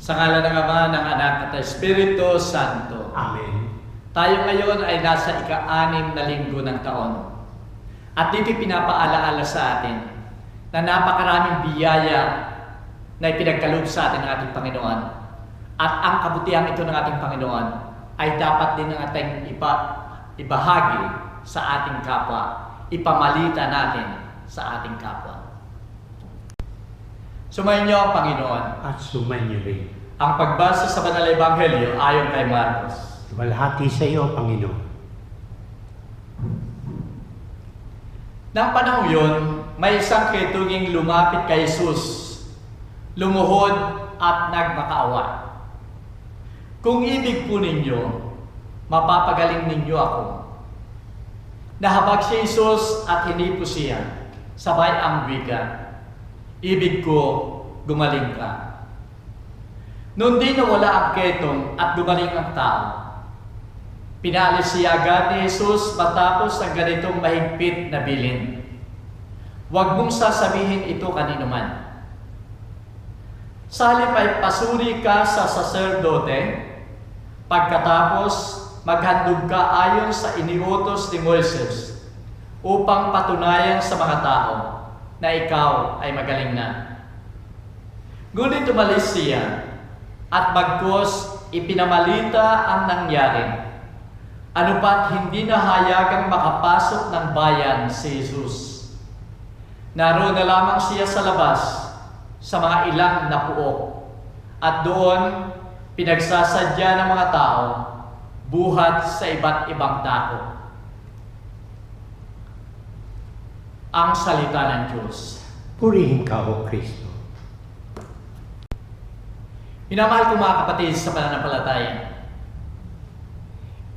Sa ngalan ng Ama, ng Anak at ng Espiritu Santo. Amen. Tayo ngayon ay nasa ika-6 na linggo ng taon. At dito'y pinapaalaala sa atin na napakaraming biyaya na ipinagkaloob sa atin ng ating Panginoon. At ang kabutihan ito ng ating Panginoon ay dapat din ng ating ibahagi sa ating kapwa. Ipamalita natin sa ating kapwa. Sumayin niyo ang Panginoon. At sumainyo rin. Ang pagbasa sa Banal na Ebanghelyo ayon kay Marcos. Walhati sa iyo, Panginoon. Nang panahon yun, may isang ketuging lumapit kay Jesus, lumuhod at nagmakaawa. Kung ibig po ninyo, mapapagaling ninyo ako. Nahabag si Jesus at hindi po siya, sabay ang wika, ibig ko, gumaling ka. Noon din nawala ang ketong at gumaling ang tao. Pinalis siya agad ni Jesus matapos ang ganitong mahigpit na bilin. Huwag mong sasabihin ito kanino man. Sa halip ay pasuri ka sa saserdote, pagkatapos maghandog ka ayon sa iniutos ni Moises upang patunayan sa mga tao na ikaw ay magaling na. Ngunit umalis siya at bagkus ipinamalita ang nangyari. Ano pat hindi nahayagang makapasok ng bayan si Jesus. Naroon na lamang siya sa labas sa mga ilang na puok at doon pinagsasadya ng mga tao buhat sa iba't ibang dako. Ang salita ng Diyos. Purihin ka, O Kristo. Minamahal ko mga kapatid sa pananampalataya,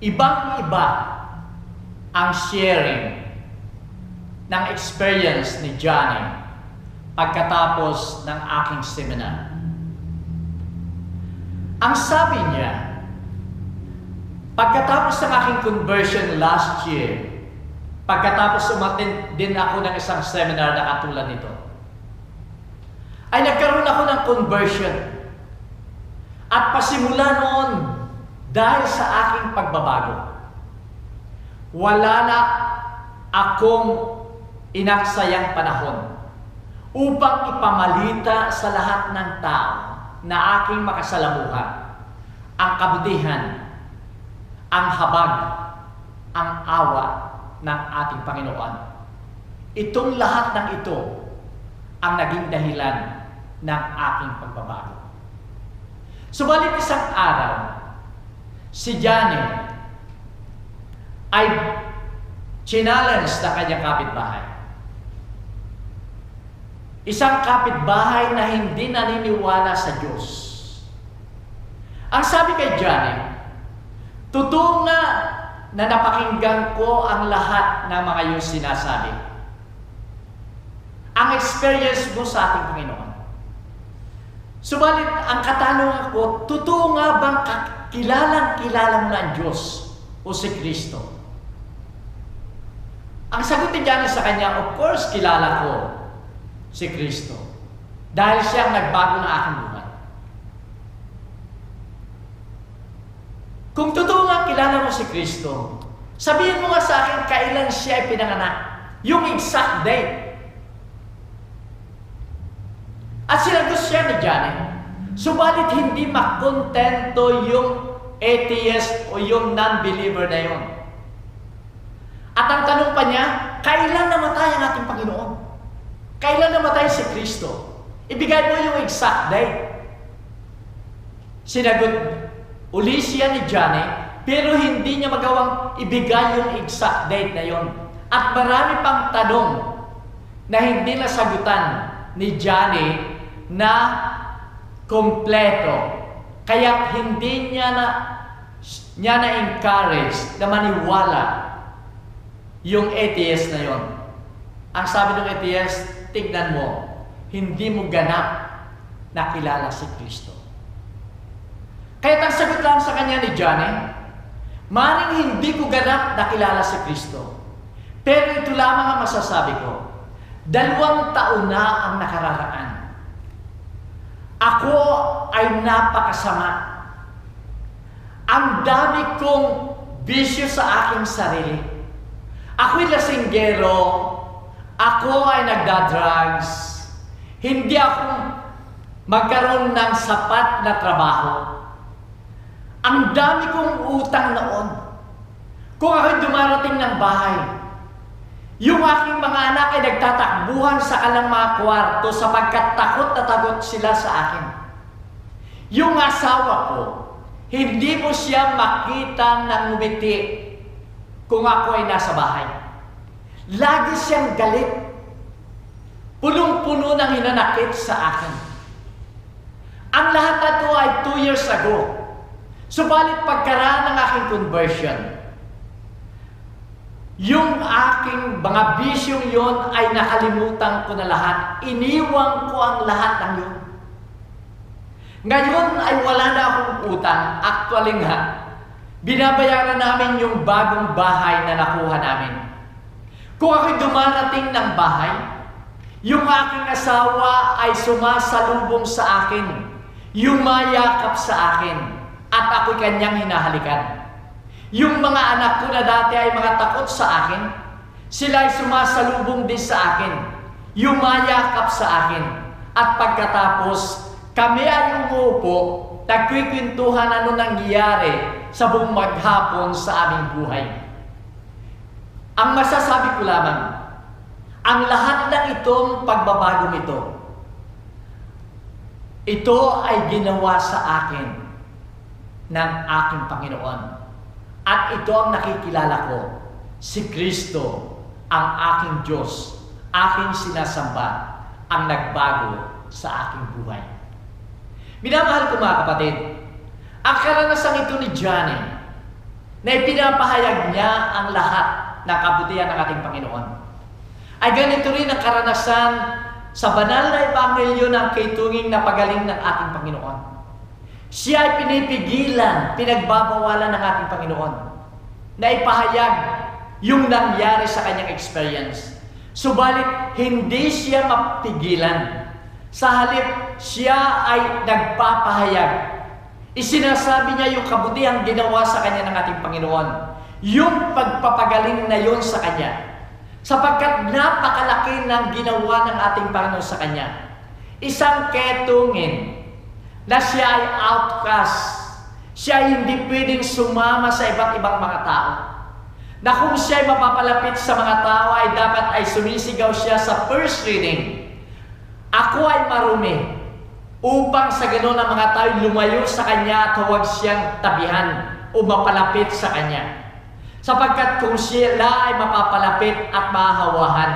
ibang-iba ang sharing ng experience ni Johnny pagkatapos ng aking seminar. Ang sabi niya, pagkatapos ng aking conversion last year, pagkatapos umattend din ako ng isang seminar na katulad nito, ay nagkaroon ako ng conversion. At pasimula noon, dahil sa aking pagbabago, wala na akong inaksayang panahon upang ipamalita sa lahat ng tao na aking makasalamuha ang kabutihan, ang habag, ang awa ng ating Panginoon. Itong lahat ng ito ang naging dahilan ng aking pagbabago. Subalit isang araw, si Johnny ay challenge na kanyang kapitbahay. Isang kapitbahay na hindi naniniwala sa Diyos. Ang sabi kay Johnny, totoo nga na napakinggan ko ang lahat ng mga iyong sinasabi. Ang experience mo sa ating Panginoon. Subalit, ang katanungan ko, totoo nga bang kilalang-kilala mo na ang Diyos o si Kristo? Ang sagot ni Johnny sa kanya, of course, kilala ko si Kristo. Dahil siya ang nagbago ng aking buhay. Kung totoo nga kilala mo si Kristo, sabihin mo nga sa akin kailan siya ay pinanganak. Yung exact date. At sinagot siya ni Johnny, subalit hindi makontento yung atheist o yung non-believer na yun. At ang tanong pa niya, kailan namatay ang ating Panginoon? Kailan namatay si Kristo? Ibigay mo yung exact date. Sinagot uli siya ni Johnny, pero hindi niya magawang ibigay yung exact date na yon. At marami pang tanong na hindi nasagutan ni Johnny na kompleto. Kaya hindi niya na-encourage na maniwala yung atheist na yon. Ang sabi ng atheist, tignan mo, hindi mo ganap na kilala si Kristo. Kaya ang sagot lang sa kanya ni Johnny, maring hindi ko ganap na kilala si Kristo. Pero ito lamang ang masasabi ko, 2 taon na ang nakararaan. Ako ay napakasama. Ang dami kong bisyo sa aking sarili. Ako'y lasinggero, ako ay nagda-drugs, hindi ako magkaroon ng sapat na trabaho. Ang dami kong utang noon. Kung ako'y dumarating ng bahay, yung aking mga anak ay nagtatakbuhan sa kanilang mga kwarto sapagkat takot na takot sila sa akin. Yung asawa ko, hindi mo siya makita ng ngumiti kung ako ay nasa bahay. Lagi siyang galit. Punong-puno ng hinanakit sa akin. Ang lahat na ito ay 2 years ago. Subalit pagkaraan ng aking conversion, yung aking mga bisyong yon ay nakalimutan ko na lahat. Iniwan ko ang lahat ng yun. Ngayon ay wala na akong utang. Actually nga, binabayaran namin yung bagong bahay na nakuha namin. Kung ako'y dumarating ng bahay, yung aking asawa ay sumasalubong sa akin, yumayakap sa akin, at ako'y kanyang hinahalikan. Yung mga anak ko na dati ay mga takot sa akin, sila ay sumasalubong din sa akin, yumayakap sa akin, at pagkatapos, kami ay umuupo, nagkikwentuhan ano nangyayari sa buong maghapon sa aming buhay. Ang masasabi ko lamang, ang lahat ng itong pagbabagong ito ay ginawa sa akin ng aking Panginoon. At ito ang nakikilala ko, si Kristo, ang aking Diyos, aking sinasamba, ang nagbago sa aking buhay. Minamahal ko mga kapatid, ang karanasang ito ni Johnny, na ipinapahayag niya ang lahat ng kabutihan ng ating Panginoon, ay ganito rin ang karanasan sa banal na ebanghelyo ng kaitunging na pagaling ng ating Panginoon. Siya ay pinipigilan, pinagbabawalan ng ating Panginoon na ipahayag yung nangyari sa kanyang experience. Subalit, hindi siya mapigilan. Sa halip, siya ay nagpapahayag. Isinasabi niya yung kabutihang ginawa sa kanya ng ating Panginoon. Yung pagpapagaling na yun sa kanya. Sapagkat napakalaki ng ginawa ng ating Panginoon sa kanya. Isang ketungin na siya ay outcast. Siya ay hindi pwedeng sumama sa iba't ibang mga tao. Na kung siya ay mapapalapit sa mga tao ay dapat ay sumisigaw siya sa first reading, "Ako ay marumi," upang sa ganoon ang mga tao lumayo sa kanya at huwag siyang tabihan o mapalapit sa kanya. Sapagkat kung sila ay mapapalapit at mahahawahan,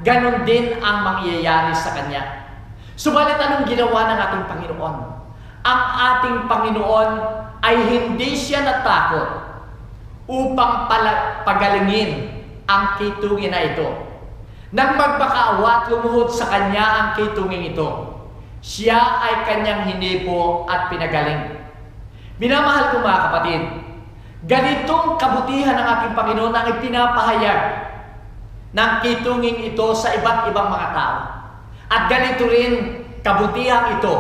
ganon din ang mangyayari sa kanya. Subalit anong ginawa ng ating Panginoon? Ang ating Panginoon ay hindi siya natakot upang pagalingin ang kitungin na ito. Nang magpakaawa at lumuhod sa kanya ang kitungin ito, siya ay kanyang hinipo at pinagaling. Minamahal ko mga kapatid, ganitong kabutihan ng ating Panginoon ang ipinapahayag ng kitungin ito sa iba't ibang mga tao. At ganito rin kabutihan ito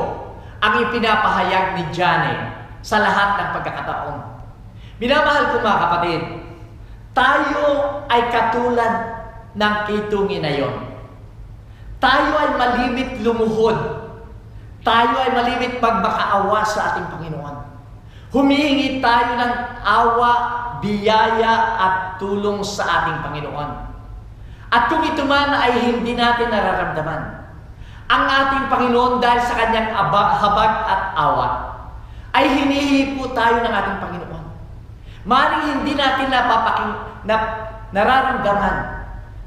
ang ipinapahayag ni Johnny sa lahat ng pagkakataon. Minamahal ko mga kapatid, tayo ay katulad ng kitungin na yon. Tayo ay malimit lumuhod. Tayo ay malimit magmakaawa sa ating Panginoon. Humihingi tayo ng awa, biyaya at tulong sa ating Panginoon. At kung ito man ay hindi natin nararamdaman, ang ating Panginoon dahil sa kanyang habag at awa, ay hinihipo tayo ng ating Panginoon. Maring hindi natin nararamdaman,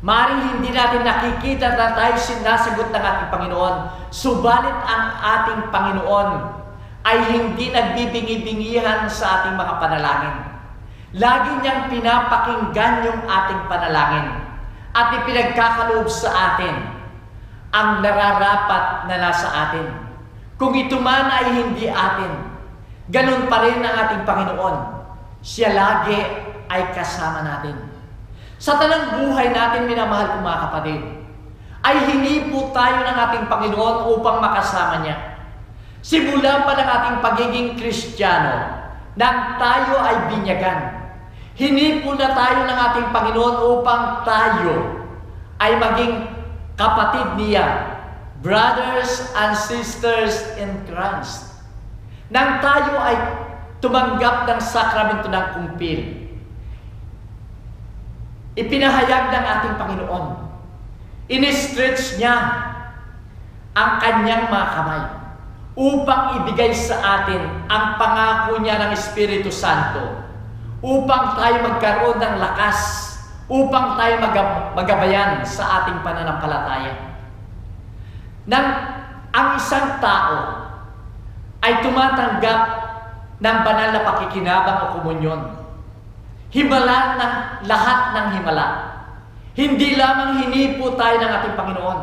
maring hindi natin nakikita na tayo sinasagot ng ating Panginoon, subalit ang ating Panginoon ay hindi nagbibingi-bingihan sa ating mga panalangin. Lagi niyang pinapakinggan yung ating panalangin at ipinagkakaloob sa atin ang nararapat na nasa atin. Kung ito man ay hindi atin, ganun pa rin ang ating Panginoon. Siya lagi ay kasama natin. Sa tanang buhay natin, minamahal ko mga kapatid, ay hinipo tayo ng ating Panginoon upang makasama niya. Simula pa ng ating pagiging Kristiyano, nang tayo ay binyagan. Hinipo na tayo ng ating Panginoon upang tayo ay maging kapatid niya, brothers and sisters in Christ. Nang tayo ay tumanggap ng sakramento ng kumpil, ipinahayag ng ating Panginoon, in-stretch niya ang kanyang mga kamay upang ibigay sa atin ang pangako niya ng Espiritu Santo, upang tayo magkaroon ng lakas, upang tayo magabayan sa ating pananampalataya. Nang ang isang tao ay tumatanggap ng banal na pakikinabang o komunyon, himala ng lahat ng himala. Hindi lamang hinipo tayo ng ating Panginoon,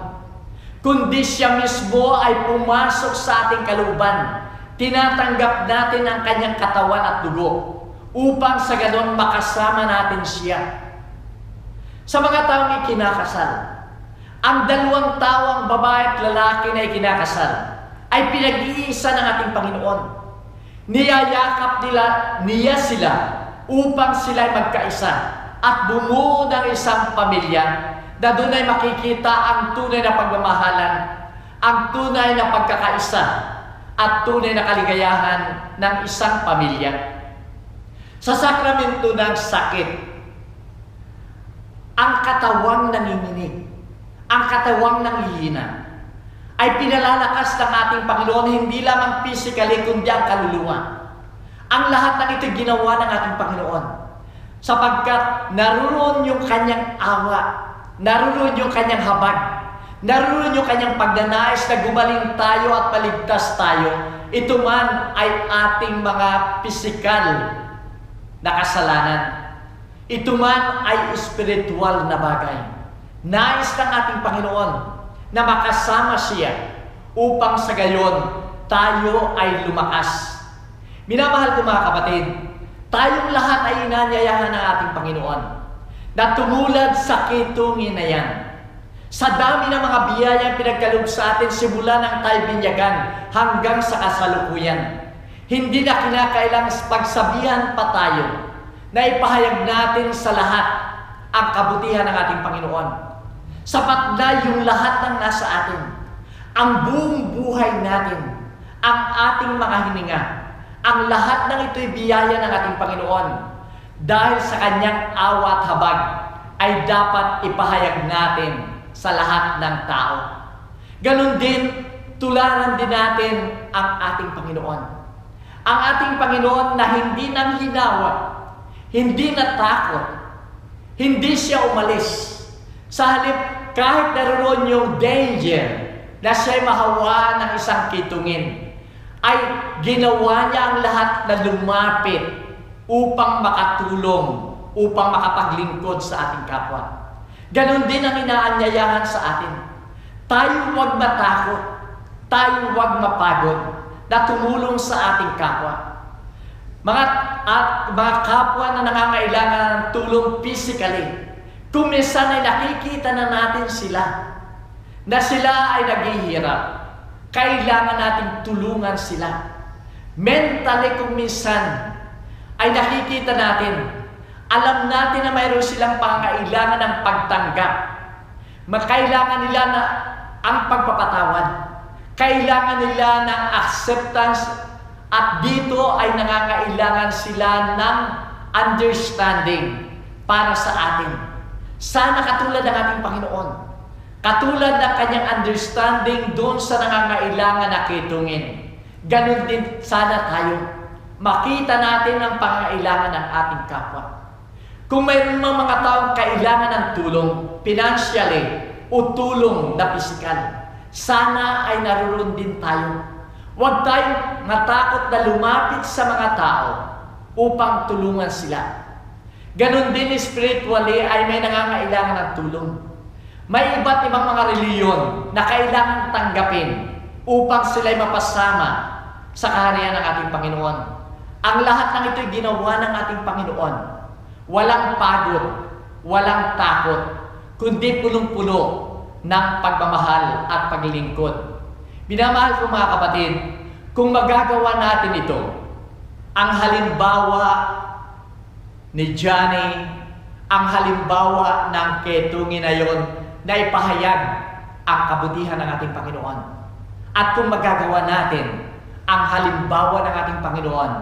kundi siya mismo ay pumasok sa ating kalooban. Tinatanggap natin ang kanyang katawan at dugo upang sa ganon makasama natin siya. Sa mga taong ikinakasal, ang dalawang tao, ang babae at lalaki na ikinakasal, ay pinag-iisa ng ating Panginoon. Niyayakap niya sila upang sila ay magkaisa at bumuo ng isang pamilya na doon ay makikita ang tunay na pagmamahalan, ang tunay na pagkakaisa, at tunay na kaligayahan ng isang pamilya. Sa sakramento ng sakit, ang katawang nanginginig, ang katawang nanghihina, ay pinalalakas ng ating Panginoon hindi lamang physically kundi ang kaluluwa. Ang lahat ng ito ginawa ng ating Panginoon sapagkat naroon yung kanyang awa, naroon yung kanyang habag, naroon yung kanyang pagnanais na gumaling tayo at paligtas tayo. Ito man ay ating mga pisikal na kasalanan. Ito man ay espiritual na bagay. Nais ng ating Panginoon na makasama siya upang sa gayon tayo ay lumakas. Minamahal ko mga kapatid, tayong lahat ay inanyayahan ng ating Panginoon na tumulad sa kitungin na yan. Sa dami ng mga biyayang pinagkaloob sa atin simula ng tayo binyagan hanggang sa kasalukuyan, hindi na kinakailangang pagsabihan pa tayo na ipahayag natin sa lahat ang kabutihan ng ating Panginoon. Sapat na yung lahat ng nasa atin, ang buong buhay natin, ang ating mga hininga, ang lahat ng ito'y biyaya ng ating Panginoon. Dahil sa kanyang awa at habag ay dapat ipahayag natin sa lahat ng tao. Ganon din, tularan din natin ang ating Panginoon. Ang ating Panginoon na hindi nang hinawa, hindi natakot, hindi siya umalis. Sa halip, kahit naroon yung danger na siya'y mahawa ng isang kitungin, ay ginawa niya ang lahat na lumapit upang makatulong, upang makapaglingkod sa ating kapwa. Ganon din ang inaanyayahan sa atin. Tayo huwag matakot, tayo huwag mapagod na tumulong sa ating kapwa. Mga kapwa na nangangailangan ng tulong physically, kung minsan ay nakikita na natin sila, na sila ay naghihirap, kailangan nating tulungan sila. Mentally, kung minsan ay nakikita natin, alam natin na mayroon silang pangangailangan ng pagtanggap. Kailangan nila na ang pagpapatawad. Kailangan nila ng acceptance at dito ay nangangailangan sila ng understanding para sa atin. Sana katulad ng ating Panginoon, katulad ng kanyang understanding doon sa nangangailangan na kitungin, ganun din sana tayo. Makita natin ang pangangailangan ng ating kapwa. Kung mayroon mga taong kailangan ng tulong, financially, o tulong na pisikal, sana ay naroon din tayo. Huwag tayong matakot na lumapit sa mga tao upang tulungan sila. Ganon din spiritually ay may nangangailangan ng tulong. May iba't ibang mga reliyon na kailangan tanggapin upang sila'y mapasama sa kaharian ng ating Panginoon. Ang lahat ng ito'y ginawa ng ating Panginoon. Walang pagod, walang takot, kundi punong-puno ng pagmamahal at paglilingkod. Minamahal ko mga kapatid, Kung magagawa natin ito, ang halimbawa ni Johnny, ang halimbawa ng ketungin na yon na ipahayag ang kabutihan ng ating Panginoon. At kung magagawa natin ang halimbawa ng ating Panginoon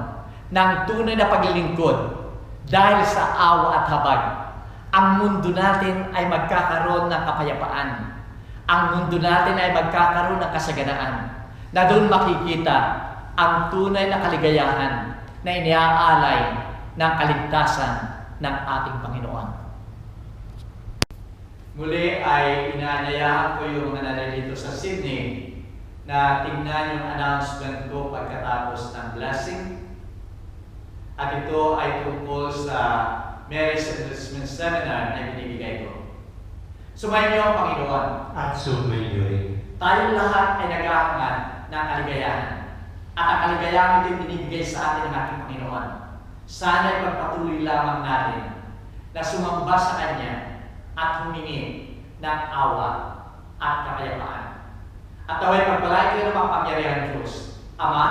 ng tunay na paglilingkod dahil sa awa at habag, ang mundo natin ay magkakaroon ng kapayapaan. Ang mundo natin ay magkakaroon ng kasaganaan na doon makikita ang tunay na kaligayahan na iniaalay ng kaligtasan ng ating Panginoon. Muli ay inaanyayahan ko yung mga naririto sa Sydney na tingnan yung announcement ko pagkatapos ng blessing. At ito ay tungkol sa Marriage Enlistment Seminar na binibigay ko. Sumayin niyo ang Panginoon. At sumayin rin. Tayong lahat ay nag-aangat ng kaligayahan. At ang kaligayahan ito binibigay sa atin ng ating Panginoon. Sana'y pagpatuloy lamang natin na sumamba sa Kanya at humingi ng awa at kapayapaan. At away pagpalain kayo ng makapangyarihan Diyos, Ama,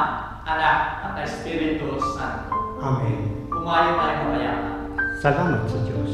Anak, at Espiritu Santo. Amen. Kumayo tayo kapayapaan. Salamat sa Diyos.